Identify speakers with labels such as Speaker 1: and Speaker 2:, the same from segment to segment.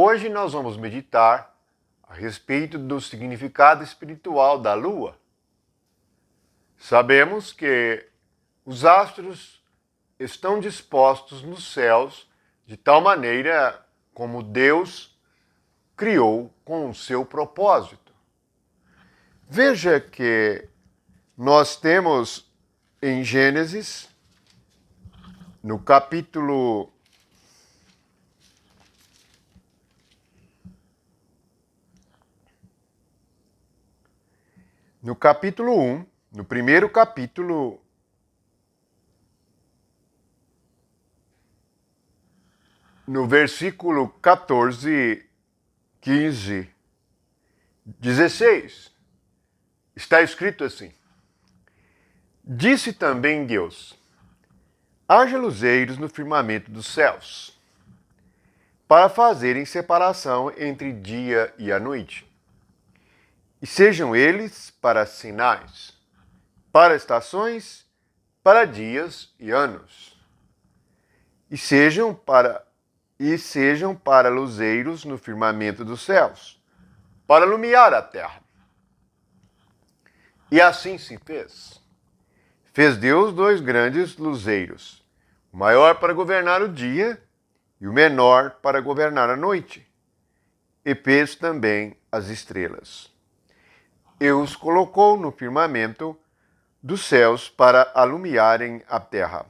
Speaker 1: Hoje nós vamos meditar a respeito do significado espiritual da Lua. Sabemos que os astros estão dispostos nos céus de tal maneira como Deus criou com o seu propósito. Veja que nós temos em Gênesis, no capítulo 1, no primeiro capítulo, no versículo 14, 15, 16, está escrito assim: Disse também Deus: haja luzeiros no firmamento dos céus, para fazerem separação entre dia e a noite, e sejam eles para sinais, para estações, para dias e anos, e sejam para luzeiros no firmamento dos céus, para iluminar a terra. E assim se fez. Fez Deus 2 grandes luzeiros, o maior para governar o dia e o menor para governar a noite, e fez também as estrelas. E os colocou no firmamento dos céus para alumiarem a terra,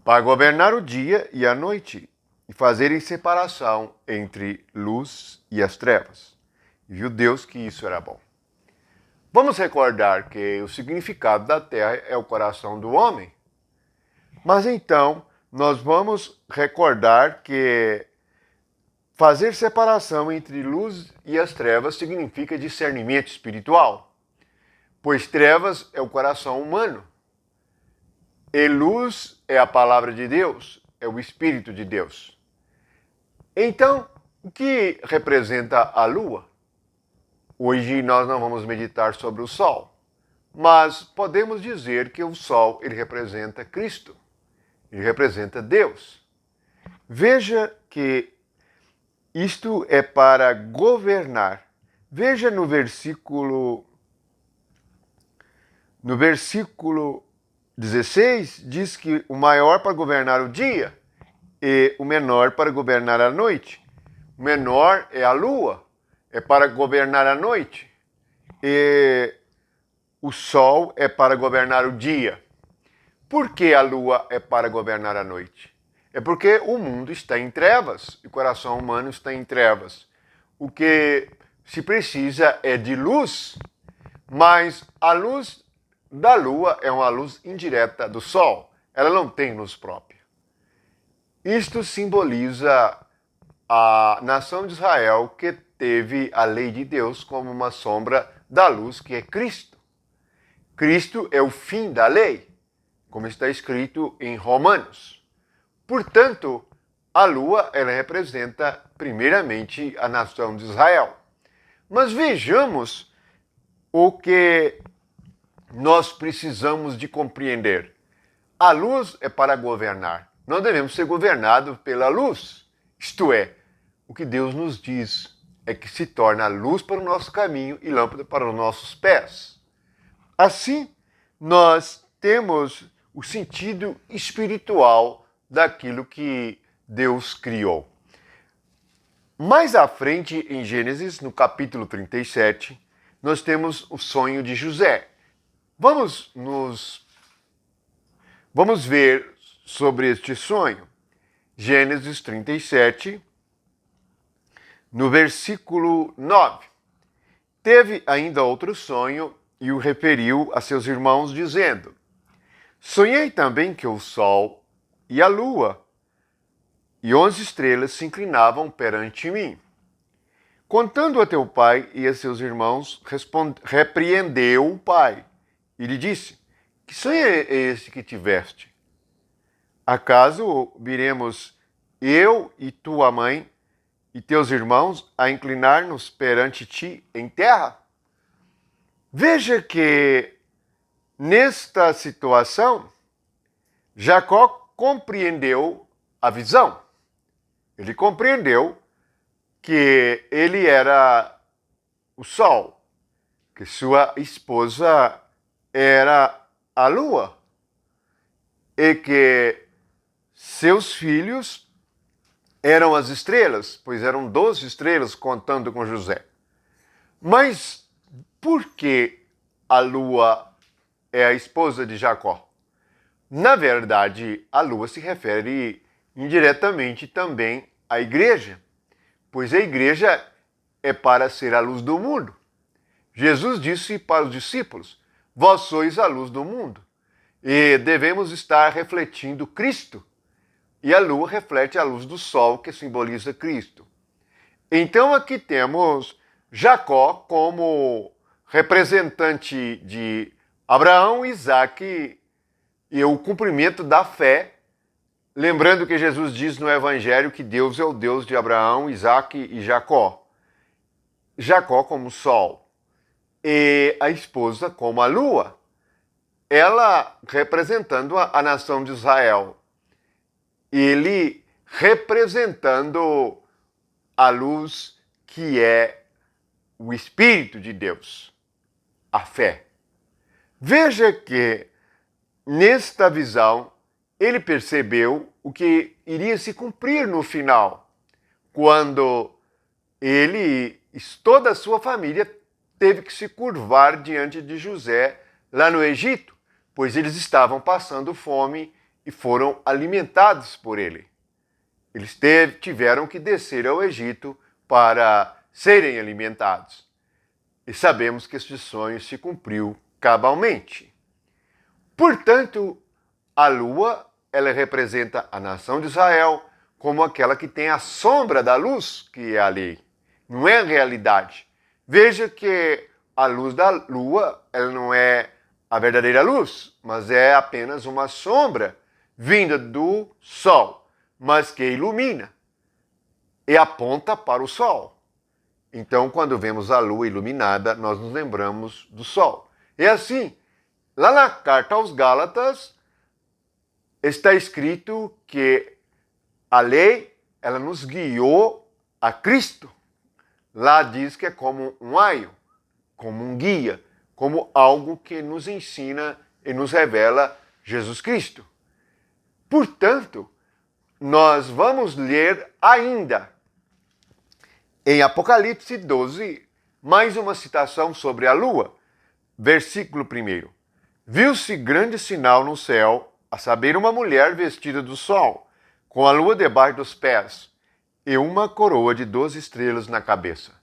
Speaker 1: para governar o dia e a noite, e fazerem separação entre luz e as trevas. E viu Deus que isso era bom. Vamos recordar que o significado da terra é o coração do homem. Mas então, nós vamos recordar que fazer separação entre luz e as trevas significa discernimento espiritual, pois trevas é o coração humano, e luz é a palavra de Deus, é o Espírito de Deus. Então, o que representa a Lua? Hoje nós não vamos meditar sobre o Sol, mas podemos dizer que o Sol ele representa Cristo, ele representa Deus. Veja que isto é para governar. Veja no versículo 16, diz que o maior para governar o dia e o menor para governar a noite. O menor é a lua, é para governar a noite. E o sol é para governar o dia. Por que a lua é para governar a noite? É porque o mundo está em trevas, e o coração humano está em trevas. O que se precisa é de luz, mas a luz da lua é uma luz indireta do sol. Ela não tem luz própria. Isto simboliza a nação de Israel que teve a lei de Deus como uma sombra da luz que é Cristo. Cristo é o fim da lei, como está escrito em Romanos. Portanto, a lua ela representa primeiramente a nação de Israel. Mas vejamos o que nós precisamos de compreender. A luz é para governar. Nós devemos ser governados pela luz. Isto é, o que Deus nos diz é que se torna luz para o nosso caminho e lâmpada para os nossos pés. Assim, nós temos o sentido espiritual daquilo que Deus criou. Mais à frente, em Gênesis, no capítulo 37, nós temos o sonho de José. Vamos ver sobre este sonho. Gênesis 37, no versículo 9. Teve ainda outro sonho e o referiu a seus irmãos, dizendo: Sonhei também que o sol e a lua e 11 estrelas se inclinavam perante mim. Contando a teu pai e a seus irmãos, repreendeu o pai e lhe disse: Que sonho é esse que tiveste? Acaso viremos eu e tua mãe e teus irmãos a inclinar-nos perante ti em terra? Veja que nesta situação, Jacó compreendeu a visão. Ele compreendeu que ele era o sol, que sua esposa era a lua e que seus filhos eram as estrelas, pois eram 12 estrelas contando com José. Mas por que a lua é a esposa de Jacó? Na verdade, a lua se refere indiretamente também à igreja, pois a igreja é para ser a luz do mundo. Jesus disse para os discípulos: vós sois a luz do mundo. E devemos estar refletindo Cristo. E a lua reflete a luz do sol, que simboliza Cristo. Então aqui temos Jacó como representante de Abraão, Isaque e o cumprimento da fé. Lembrando que Jesus diz no Evangelho que Deus é o Deus de Abraão, Isaque e Jacó. Jacó como sol e a esposa como a lua. Ela representando a nação de Israel. Ele representando a luz que é o Espírito de Deus, a fé. Veja que, nesta visão, ele percebeu o que iria se cumprir no final, quando ele e toda a sua família teve que se curvar diante de José lá no Egito, pois eles estavam passando fome e foram alimentados por ele. Eles tiveram que descer ao Egito para serem alimentados. E sabemos que este sonho se cumpriu cabalmente. Portanto, a lua, ela representa a nação de Israel como aquela que tem a sombra da luz, que é a lei. Não é a realidade. Veja que a luz da lua, ela não é a verdadeira luz, mas é apenas uma sombra vinda do sol, mas que ilumina e aponta para o sol. Então, quando vemos a lua iluminada, nós nos lembramos do sol. E assim, lá na carta aos Gálatas, está escrito que a lei, ela nos guiou a Cristo. Lá diz que é como um aio, como um guia, como algo que nos ensina e nos revela Jesus Cristo. Portanto, nós vamos ler ainda em Apocalipse 12, mais uma citação sobre a lua. Versículo 1. Viu-se grande sinal no céu, a saber, uma mulher vestida do sol, com a lua debaixo dos pés, e uma coroa de 12 estrelas na cabeça.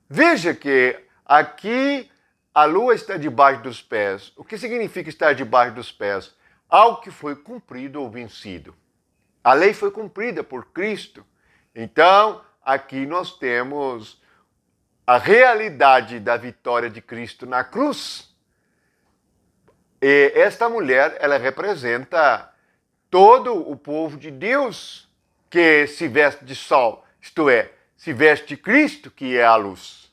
Speaker 1: Veja que aqui a lua está debaixo dos pés. O que significa estar debaixo dos pés? Algo que foi cumprido ou vencido. A lei foi cumprida por Cristo. Então, aqui nós temos a realidade da vitória de Cristo na cruz. E esta mulher, ela representa todo o povo de Deus que se veste de sol, isto é, se veste de Cristo, que é a luz.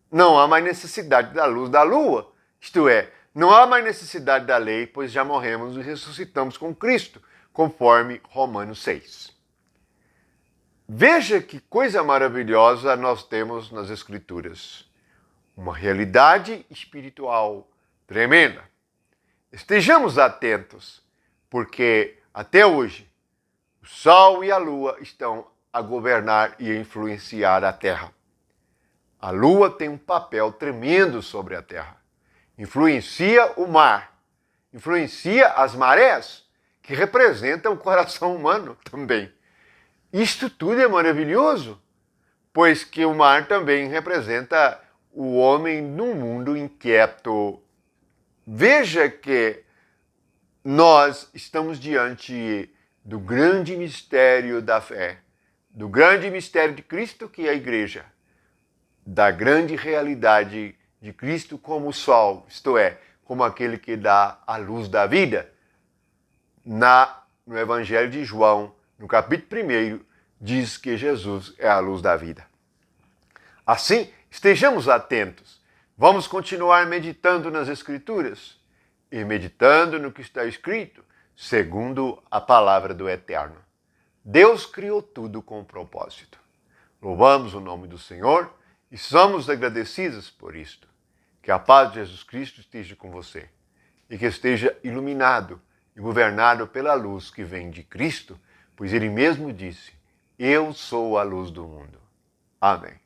Speaker 1: Não há mais necessidade da luz da lua, isto é, não há mais necessidade da lei, pois já morremos e ressuscitamos com Cristo, conforme Romanos 6. Veja que coisa maravilhosa nós temos nas Escrituras. Uma realidade espiritual tremenda. Estejamos atentos, porque até hoje o Sol e a Lua estão a governar e a influenciar a Terra. A Lua tem um papel tremendo sobre a Terra. Influencia o mar, influencia as marés, que representam o coração humano também. Isto tudo é maravilhoso, pois que o mar também representa o homem num mundo inquieto. Veja que nós estamos diante do grande mistério da fé, do grande mistério de Cristo, que é a igreja, da grande realidade de Cristo como o sol, isto é, como aquele que dá a luz da vida. No Evangelho de João, no capítulo 1, diz que Jesus é a luz da vida. Assim, estejamos atentos. Vamos continuar meditando nas Escrituras e meditando no que está escrito, segundo a palavra do Eterno. Deus criou tudo com um propósito. Louvamos o nome do Senhor e somos agradecidos por isto. Que a paz de Jesus Cristo esteja com você e que esteja iluminado e governado pela luz que vem de Cristo, pois ele mesmo disse: eu sou a luz do mundo. Amém.